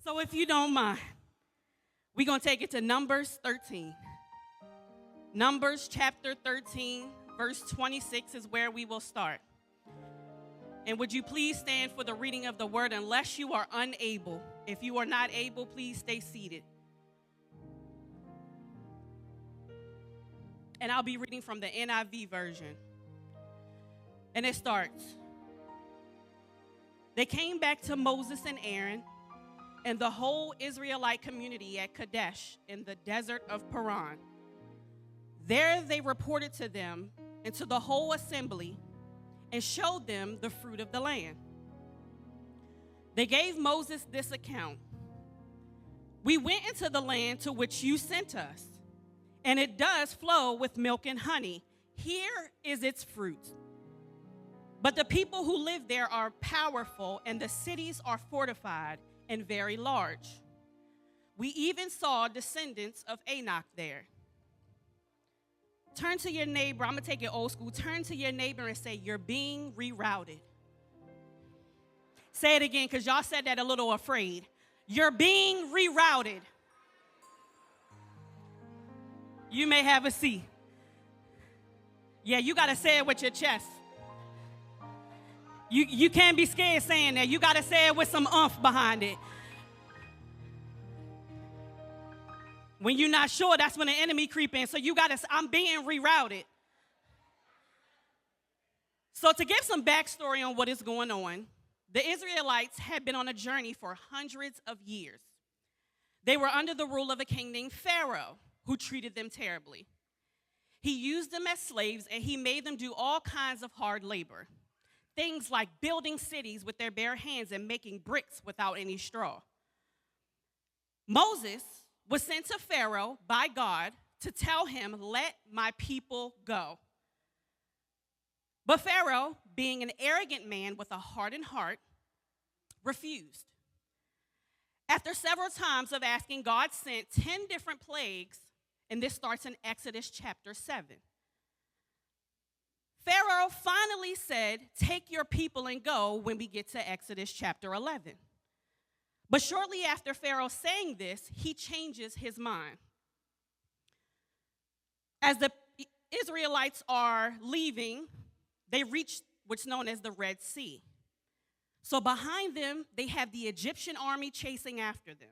So if you don't mind, we're going to take it to Numbers 13. Numbers chapter 13, verse 26 is where we will start. And would you please stand for the reading of the word unless you are unable. If you are not able, please stay seated. And I'll be reading from the NIV version. And it starts. They came back to Moses and Aaron and the whole Israelite community at Kadesh in the desert of Paran. There they reported to them and to the whole assembly and showed them the fruit of the land. They gave Moses this account. We went into the land to which you sent us, and it does flow with milk and honey. Here is its fruit. But the people who live there are powerful, and the cities are fortified and very large. We even saw descendants of Anak there. Turn to your neighbor. I'm going to take it old school. Turn to your neighbor and say, you're being rerouted. Say it again, because y'all said that a little afraid. You're being rerouted. You may have a seat. Yeah, you got to say it with your chest. You can't be scared saying that. You got to say it with some oomph behind it. When you're not sure, that's when the enemy creep in. So you got to, I'm being rerouted. So to give some backstory on what is going on, the Israelites had been on a journey for hundreds of years. They were under the rule of a king named Pharaoh, who treated them terribly. He used them as slaves, and he made them do all kinds of hard labor. Things like building cities with their bare hands and making bricks without any straw. Moses was sent to Pharaoh by God to tell him, let my people go. But Pharaoh, being an arrogant man with a hardened heart, refused. After several times of asking, God sent 10 different plagues, and this starts in Exodus chapter 7. Pharaoh finally said, take your people and go when we get to Exodus chapter 11. But shortly after Pharaoh saying this, he changes his mind. As the Israelites are leaving, they reach what's known as the Red Sea. So behind them, they have the Egyptian army chasing after them.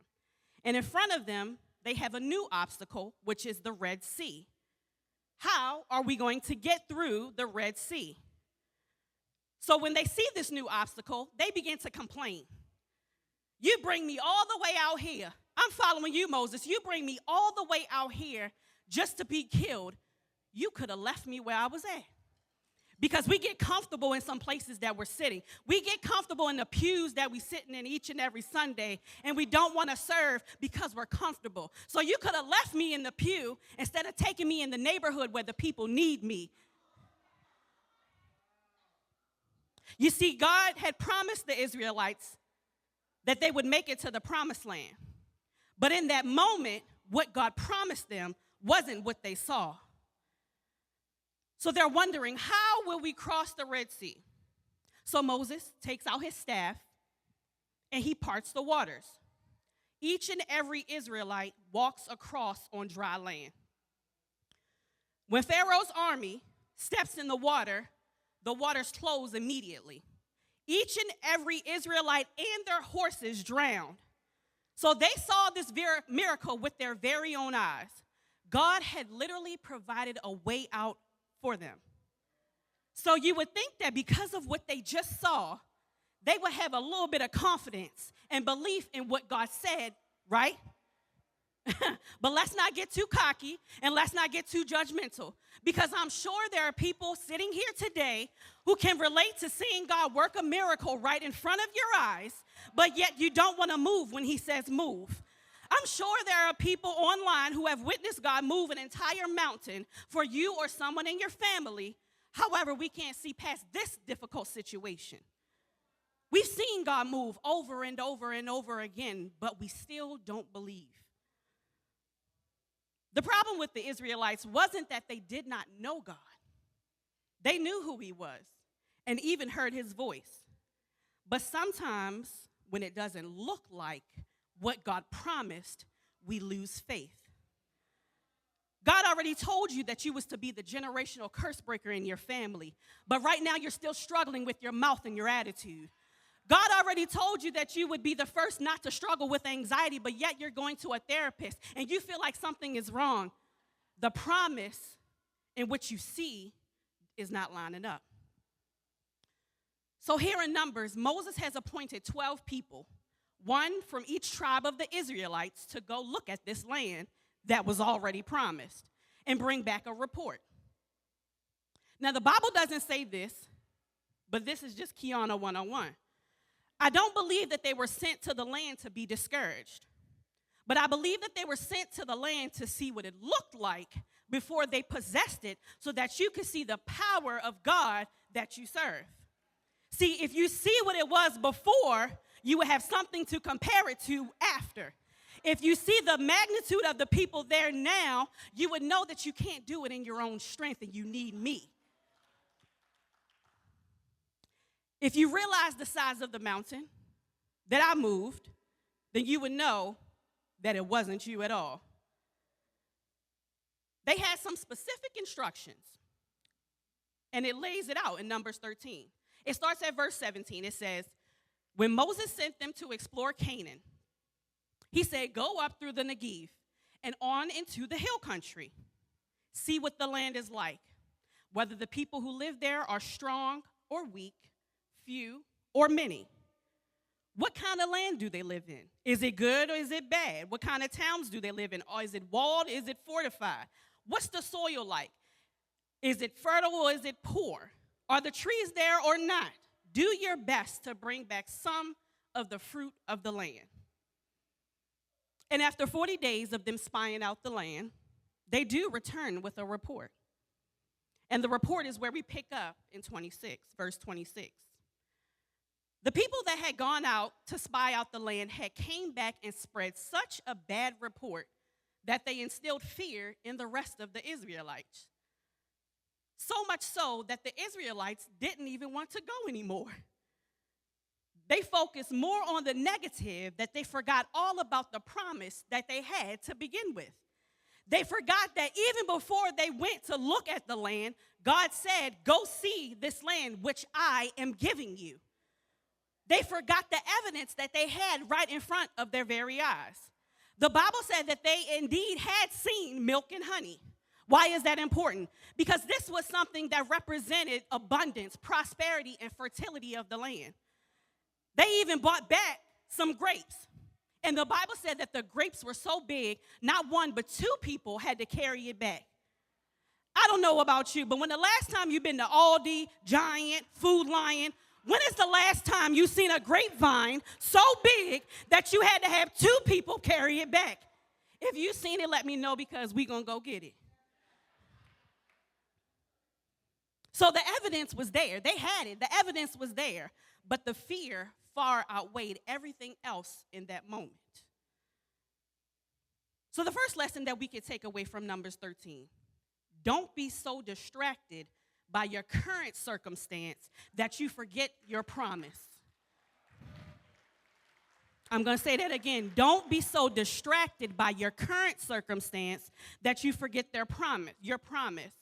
And in front of them, they have a new obstacle, which is the Red Sea. How are we going to get through the Red Sea? So when they see this new obstacle, they begin to complain. You bring me all the way out here. I'm following you, Moses. You bring me all the way out here just to be killed. You could have left me where I was at. Because we get comfortable in some places that we're sitting. We get comfortable in the pews that we're sitting in each and every Sunday, and we don't want to serve because we're comfortable. So you could have left me in the pew instead of taking me in the neighborhood where the people need me. You see, God had promised the Israelites that they would make it to the promised land. But in that moment, what God promised them wasn't what they saw. So they're wondering, how will we cross the Red Sea? So Moses takes out his staff and he parts the waters. Each and every Israelite walks across on dry land. When Pharaoh's army steps in the waters close immediately. Each and every Israelite and their horses drowned. So they saw this miracle with their very own eyes. God had literally provided a way out for them. So you would think that because of what they just saw, they would have a little bit of confidence and belief in what God said, right? But let's not get too cocky and let's not get too judgmental, because I'm sure there are people sitting here today who can relate to seeing God work a miracle right in front of your eyes, but yet you don't want to move when he says move. I'm sure there are people online who have witnessed God move an entire mountain for you or someone in your family. However, we can't see past this difficult situation. We've seen God move over and over and over again, but we still don't believe. The problem with the Israelites wasn't that they did not know God. They knew who he was and even heard his voice. But sometimes when it doesn't look like what God promised, we lose faith. God already told you that you was to be the generational curse breaker in your family, but right now you're still struggling with your mouth and your attitude. God already told you that you would be the first not to struggle with anxiety, but yet you're going to a therapist and you feel like something is wrong. The promise in which you see is not lining up. So here in Numbers, Moses has appointed 12 people, one from each tribe of the Israelites, to go look at this land that was already promised and bring back a report. Now, the Bible doesn't say this, but this is just Keona 101. I don't believe that they were sent to the land to be discouraged, but I believe that they were sent to the land to see what it looked like before they possessed it, so that you could see the power of God that you serve. See, if you see what it was before, you would have something to compare it to after. If you see the magnitude of the people there now, you would know that you can't do it in your own strength and you need me. If you realize the size of the mountain that I moved, then you would know that it wasn't you at all. They had some specific instructions, and it lays it out in Numbers 13. It starts at verse 17. It says, when Moses sent them to explore Canaan, he said, go up through the Negev and on into the hill country. See what the land is like, whether the people who live there are strong or weak, few or many. What kind of land do they live in? Is it good or is it bad? What kind of towns do they live in? Or is it walled? Is it fortified? What's the soil like? Is it fertile or is it poor? Are the trees there or not? Do your best to bring back some of the fruit of the land. And after 40 days of them spying out the land, they do return with a report. And the report is where we pick up in 26, verse 26. The people that had gone out to spy out the land had came back and spread such a bad report that they instilled fear in the rest of the Israelites. So much so that the Israelites didn't even want to go anymore. They focused more on the negative that they forgot all about the promise that they had to begin with. They forgot that even before they went to look at the land, God said, go see this land which I am giving you. They forgot the evidence that they had right in front of their very eyes. The Bible said that they indeed had seen milk and honey. Why is that important? Because this was something that represented abundance, prosperity, and fertility of the land. They even brought back some grapes. And the Bible said that the grapes were so big, not one but two people had to carry it back. I don't know about you, but when the last time you've been to Aldi, Giant, Food Lion, when is the last time you seen a grapevine so big that you had to have two people carry it back? If you've seen it, let me know because we're going to go get it. So the evidence was there. They had it. The evidence was there. But the fear far outweighed everything else in that moment. So the first lesson that we could take away from Numbers 13, don't be so distracted by your current circumstance that you forget your promise. I'm going to say that again. Don't be so distracted by your current circumstance that you forget your promise.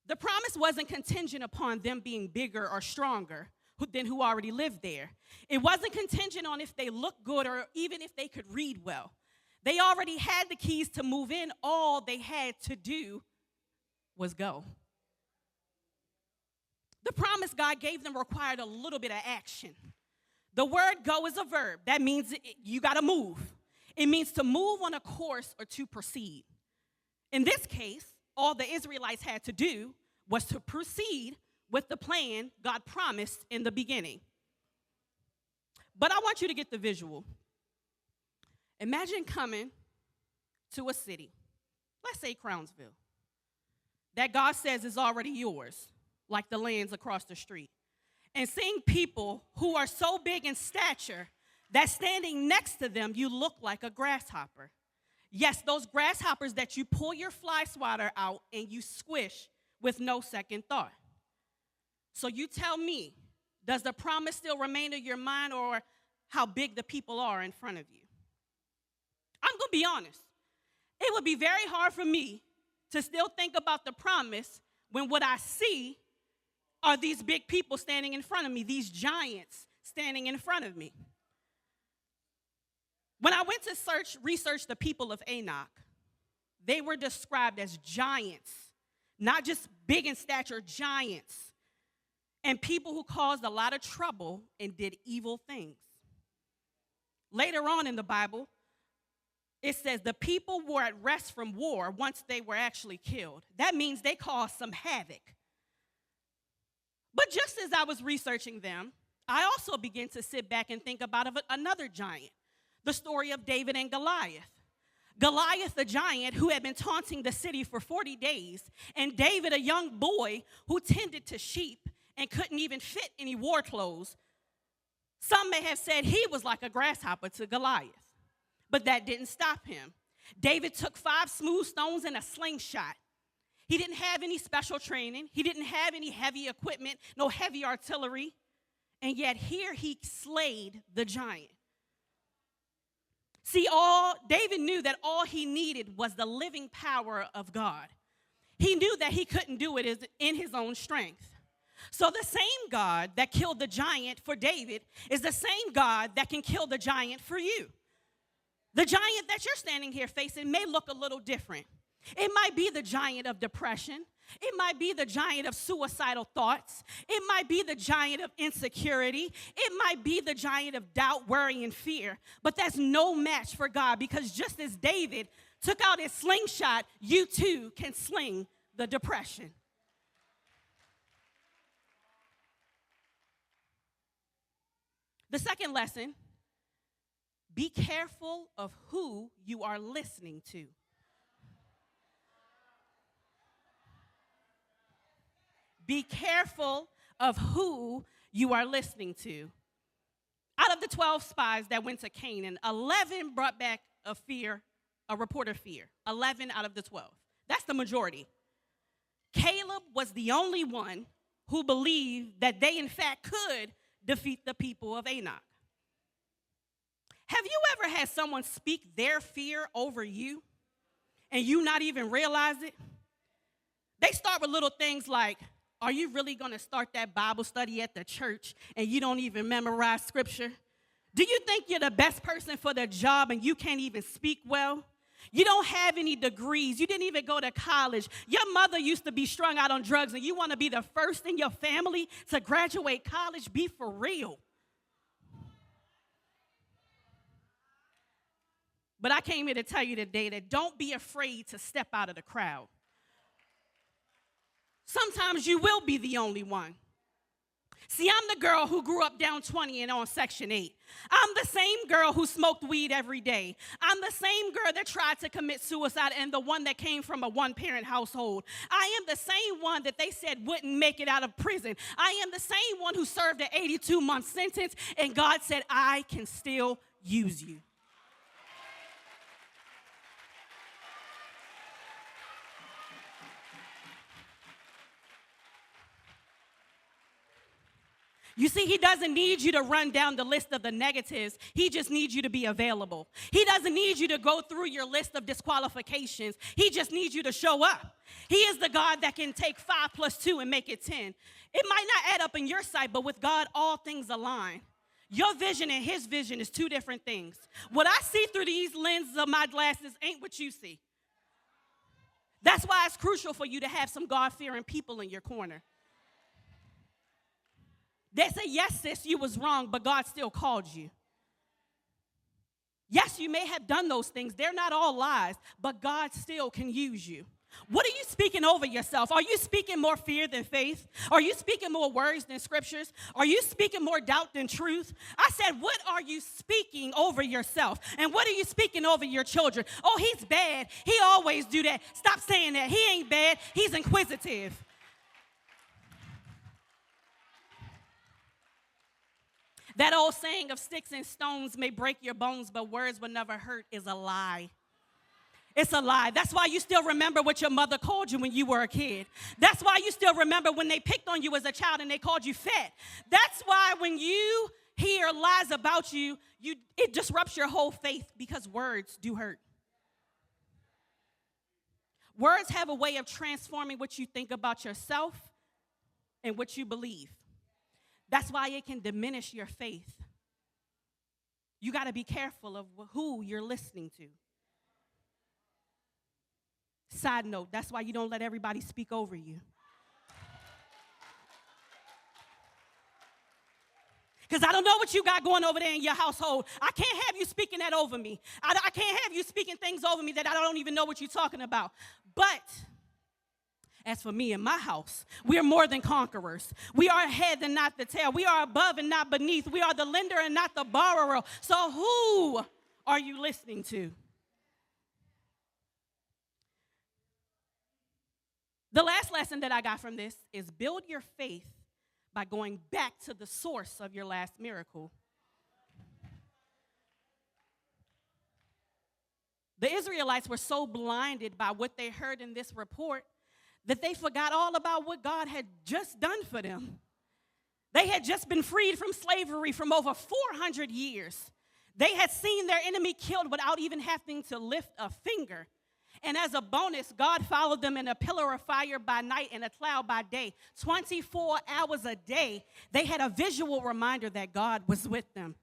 The promise wasn't contingent upon them being bigger or stronger than who already lived there. It wasn't contingent on if they looked good or even if they could read well. They already had the keys to move in. All they had to do was go. The promise God gave them required a little bit of action. The word go is a verb. That means you got to move. It means to move on a course or to proceed. In this case, all the Israelites had to do was to proceed with the plan God promised in the beginning. But I want you to get the visual. Imagine coming to a city, let's say Crownsville, that God says is already yours, like the lands across the street, and seeing people who are so big in stature that standing next to them, you look like a grasshopper. Yes, those grasshoppers that you pull your fly swatter out and you squish with no second thought. So you tell me, does the promise still remain in your mind or how big the people are in front of you? going to be honest. It would be very hard for me to still think about the promise when what I see are these big people standing in front of me, these giants standing in front of me. When I went to research the people of Enoch, they were described as giants, not just big in stature, giants, and people who caused a lot of trouble and did evil things. Later on in the Bible, it says the people were at rest from war once they were actually killed. That means they caused some havoc. But just as I was researching them, I also began to sit back and think about another giant, the story of David and Goliath. Goliath, the giant who had been taunting the city for 40 days, and David, a young boy who tended to sheep and couldn't even fit any war clothes. Some may have said he was like a grasshopper to Goliath, but that didn't stop him. David took 5 smooth stones and a slingshot. He didn't have any special training. He didn't have any heavy equipment, no heavy artillery, and yet here he slayed the giant. See, David knew that all he needed was the living power of God. He knew that he couldn't do it in his own strength. So the same God that killed the giant for David is the same God that can kill the giant for you. The giant that you're standing here facing may look a little different. It might be the giant of depression. It might be the giant of suicidal thoughts. It might be the giant of insecurity. It might be the giant of doubt, worry, and fear. But that's no match for God, because just as David took out his slingshot, you too can sling the depression. The second lesson, be careful of who you are listening to. Be careful of who you are listening to. Out of the 12 spies that went to Canaan, 11 brought back a report of fear. 11 out of the 12. That's the majority. Caleb was the only one who believed that they, in fact, could defeat the people of Enoch. Have you ever had someone speak their fear over you and you not even realize it? They start with little things like, are you really going to start that Bible study at the church and you don't even memorize scripture? Do you think you're the best person for the job and you can't even speak well? You don't have any degrees. You didn't even go to college. Your mother used to be strung out on drugs and you want to be the first in your family to graduate college? Be for real. But I came here to tell you today that don't be afraid to step out of the crowd. Sometimes you will be the only one. See, I'm the girl who grew up down 20 and on Section 8. I'm the same girl who smoked weed every day. I'm the same girl that tried to commit suicide and the one that came from a one-parent household. I am the same one that they said wouldn't make it out of prison. I am the same one who served an 82-month sentence, and God said, I can still use you. You see, he doesn't need you to run down the list of the negatives. He just needs you to be available. He doesn't need you to go through your list of disqualifications. He just needs you to show up. He is the God that can take 5 + 2 and make it 10. It might not add up in your sight, but with God, all things align. Your vision and his vision is 2 different things. What I see through these lenses of my glasses ain't what you see. That's why it's crucial for you to have some God-fearing people in your corner. They say, yes, sis, you was wrong, but God still called you. Yes, you may have done those things. They're not all lies, but God still can use you. What are you speaking over yourself? Are you speaking more fear than faith? Are you speaking more words than scriptures? Are you speaking more doubt than truth? I said, what are you speaking over yourself? And what are you speaking over your children? Oh, he's bad. He always do that. Stop saying that. He ain't bad. He's inquisitive. That old saying of sticks and stones may break your bones, but words will never hurt is a lie. It's a lie. That's why you still remember what your mother called you when you were a kid. That's why you still remember when they picked on you as a child and they called you fat. That's why when you hear lies about you, it disrupts your whole faith, because words do hurt. Words have a way of transforming what you think about yourself and what you believe. That's why it can diminish your faith. You got to be careful of who you're listening to. Side note, that's why you don't let everybody speak over you. Because I don't know what you got going over there in your household. I can't have you speaking that over me. I can't have you speaking things over me that I don't even know what you're talking about. But as for me and my house, we are more than conquerors. We are head and not the tail. We are above and not beneath. We are the lender and not the borrower. So who are you listening to? The last lesson that I got from this is build your faith by going back to the source of your last miracle. The Israelites were so blinded by what they heard in this report that they forgot all about what God had just done for them. They had just been freed from slavery from over 400 years. They had seen their enemy killed without even having to lift a finger. And as a bonus, God followed them in a pillar of fire by night and a cloud by day. 24 hours a day, they had a visual reminder that God was with them.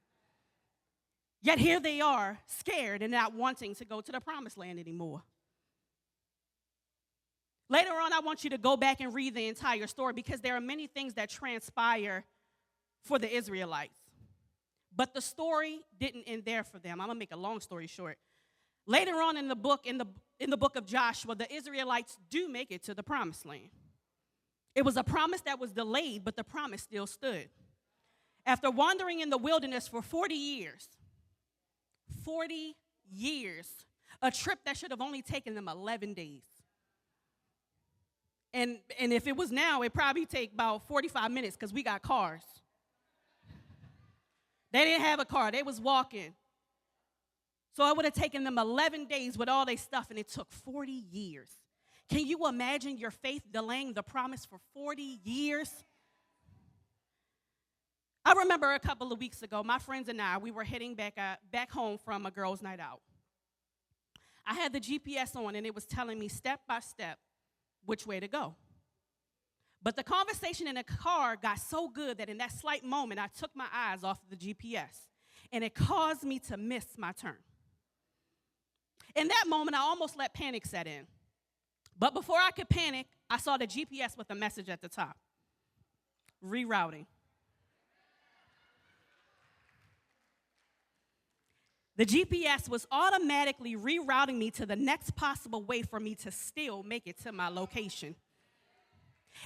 Yet here they are, scared and not wanting to go to the promised land anymore. Later on, I want you to go back and read the entire story because there are many things that transpire for the Israelites. But the story didn't end there for them. I'm going to make a long story short. Later on in the book, in the book of Joshua, the Israelites do make it to the promised land. It was a promise that was delayed, but the promise still stood. After wandering in the wilderness for 40 years, a trip that should have only taken them 11 days. And if it was now, it'd probably take about 45 minutes because we got cars. They didn't have a car. They was walking. So it would have taken them 11 days with all their stuff, and it took 40 years. Can you imagine your faith delaying the promise for 40 years? I remember a couple of weeks ago, my friends and I, we were heading back home from a girls' night out. I had the GPS on, and it was telling me step by step which way to go. But the conversation in the car got so good that in that slight moment, I took my eyes off the GPS, and it caused me to miss my turn. In that moment, I almost let panic set in. But before I could panic, I saw the GPS with a message at the top. Rerouting. The GPS was automatically rerouting me to the next possible way for me to still make it to my location.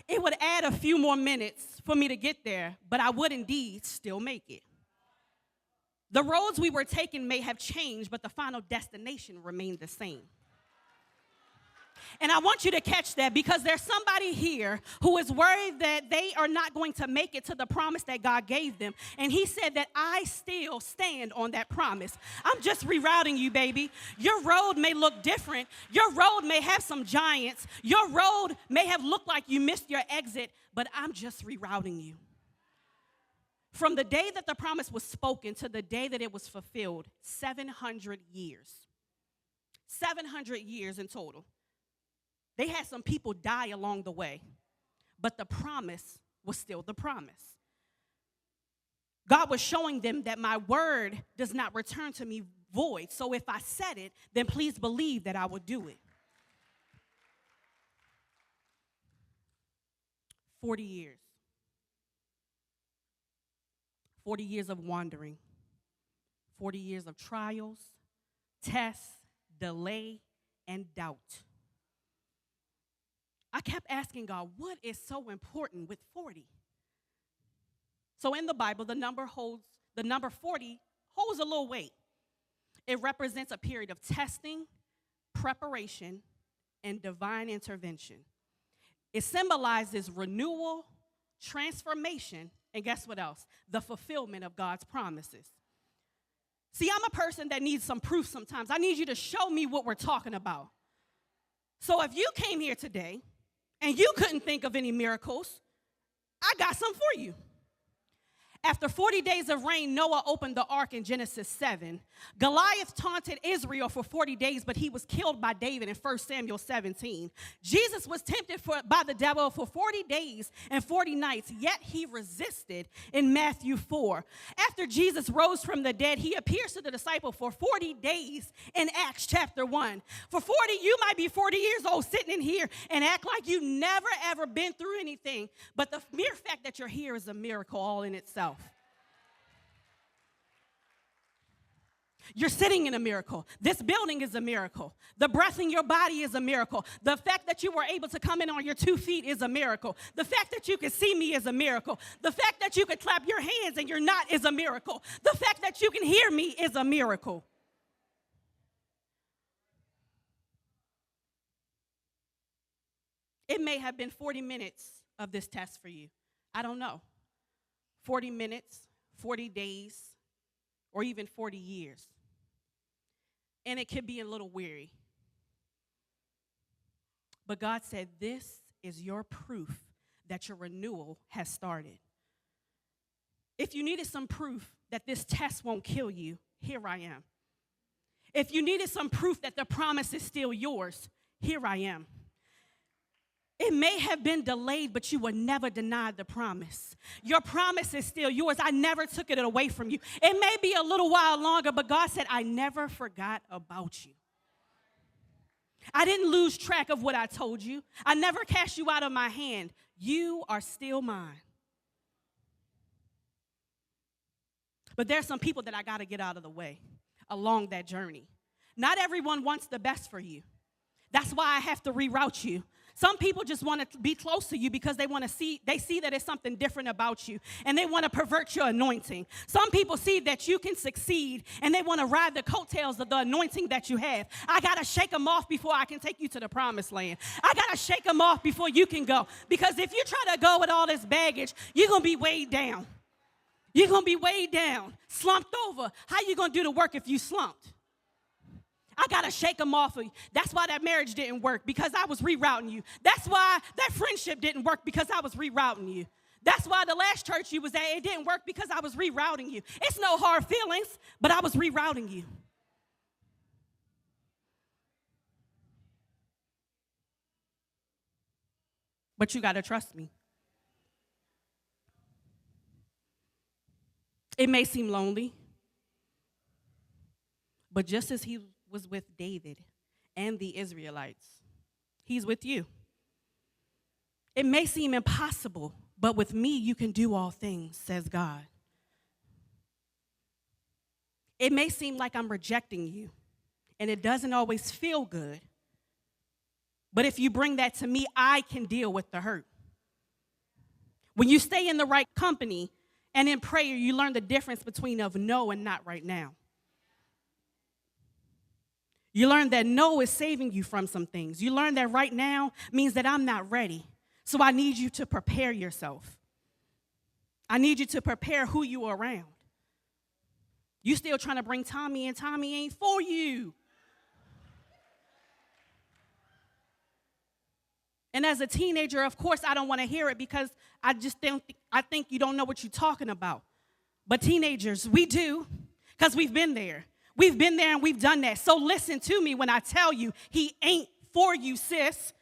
It would add a few more minutes for me to get there, but I would indeed still make it. The roads we were taking may have changed, but the final destination remained the same. And I want you to catch that because there's somebody here who is worried that they are not going to make it to the promise that God gave them. And he said that I still stand on that promise. I'm just rerouting you, baby. Your road may look different. Your road may have some giants. Your road may have looked like you missed your exit, but I'm just rerouting you. From the day that the promise was spoken to the day that it was fulfilled, 700 years. 700 years in total. They had some people die along the way, but the promise was still the promise. God was showing them that my word does not return to me void. So if I said it, then please believe that I will do it. 40 years. 40 years of wandering. 40 years of trials, tests, delay, and doubt. I kept asking God, what is so important with 40? So in the Bible, the number 40 holds a little weight. It represents a period of testing, preparation, and divine intervention. It symbolizes renewal, transformation, and guess what else? The fulfillment of God's promises. See, I'm a person that needs some proof sometimes. I need you to show me what we're talking about. So if you came here today and you couldn't think of any miracles, I got some for you. After 40 days of rain, Noah opened the ark in Genesis 7. Goliath taunted Israel for 40 days, but he was killed by David in 1 Samuel 17. Jesus was tempted by the devil for 40 days and 40 nights, yet he resisted in Matthew 4. After Jesus rose from the dead, he appears to the disciple for 40 days in Acts chapter 1. For 40, you might be 40 years old sitting in here and act like you never ever been through anything, but the mere fact that you're here is a miracle all in itself. You're sitting in a miracle. This building is a miracle. The breath in your body is a miracle. The fact that you were able to come in on your 2 feet is a miracle. The fact that you can see me is a miracle. The fact that you can clap your hands and you're not is a miracle. The fact that you can hear me is a miracle. It may have been 40 minutes of this test for you. I don't know. 40 minutes, 40 days, or even 40 years. And it could be a little weary. But God said, this is your proof that your renewal has started. If you needed some proof that this test won't kill you, here I am. If you needed some proof that the promise is still yours, here I am. It may have been delayed, but you were never denied the promise. Your promise is still yours. I never took it away from you. It may be a little while longer, but God said, I never forgot about you. I didn't lose track of what I told you. I never cast you out of my hand. You are still mine. But there's some people that I got to get out of the way along that journey. Not everyone wants the best for you. That's why I have to reroute you. Some people just want to be close to you because they see that it's something different about you, and they want to pervert your anointing. Some people see that you can succeed, and they want to ride the coattails of the anointing that you have. I got to shake them off before I can take you to the promised land. I got to shake them off before you can go, because if you try to go with all this baggage, you're going to be weighed down. You're going to be weighed down, slumped over. How you going to do the work if you slumped? I got to shake them off of you. That's why that marriage didn't work, because I was rerouting you. That's why that friendship didn't work, because I was rerouting you. That's why the last church you was at, it didn't work, because I was rerouting you. It's no hard feelings, but I was rerouting you. But you got to trust me. It may seem lonely, but just as he was with David and the Israelites, he's with you. It may seem impossible, but with me you can do all things, says God. It may seem like I'm rejecting you, and it doesn't always feel good, but if you bring that to me, I can deal with the hurt. When you stay in the right company and in prayer, you learn the difference between of no and not right now. You learn that no is saving you from some things. You learn that right now means that I'm not ready. So I need you to prepare yourself. I need you to prepare who you are around. You still trying to bring Tommy, and Tommy ain't for you. And as a teenager, of course, I don't want to hear it, because I think you don't know what you're talking about. But teenagers, we do, because we've been there. We've been there and we've done that. So listen to me when I tell you, he ain't for you, sis.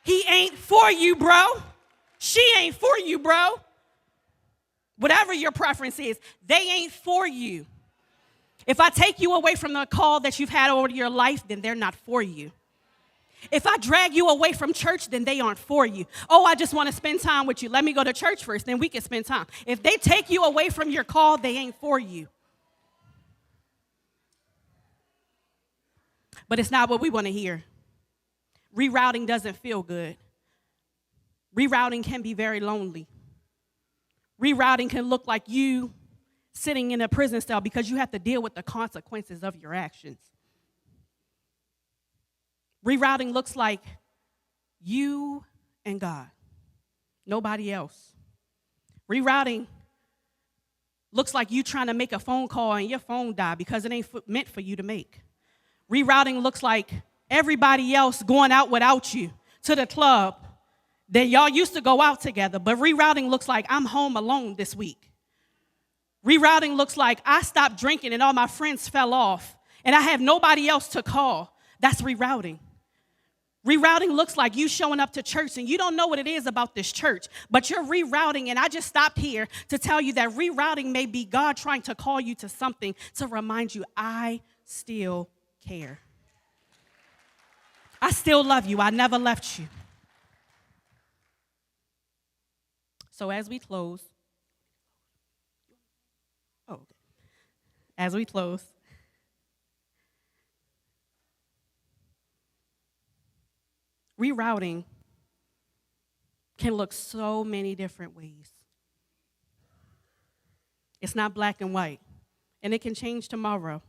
He ain't for you, bro. She ain't for you, bro. Whatever your preference is, they ain't for you. If I take you away from the call that you've had over your life, then they're not for you. If I drag you away from church, then they aren't for you. Oh, I just want to spend time with you. Let me go to church first, then we can spend time. If they take you away from your call, they ain't for you. But it's not what we want to hear. Rerouting doesn't feel good. Rerouting can be very lonely. Rerouting can look like you sitting in a prison cell because you have to deal with the consequences of your actions. Rerouting looks like you and God, nobody else. Rerouting looks like you trying to make a phone call and your phone died because it ain't meant for you to make. Rerouting looks like everybody else going out without you to the club, that y'all used to go out together, but rerouting looks like I'm home alone this week. Rerouting looks like I stopped drinking and all my friends fell off and I have nobody else to call. That's rerouting. Rerouting looks like you showing up to church and you don't know what it is about this church, but you're rerouting. And I just stopped here to tell you that rerouting may be God trying to call you to something to remind you, I still care. I still love you. I never left you. So as we close, rerouting can look so many different ways. It's not black and white, and it can change tomorrow.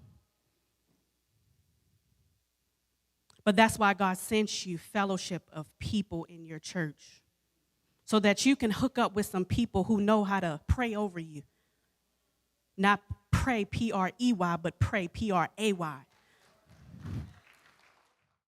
But that's why God sent you fellowship of people in your church, so that you can hook up with some people who know how to pray over you. Not pray, P-R-E-Y, but pray, P-R-A-Y.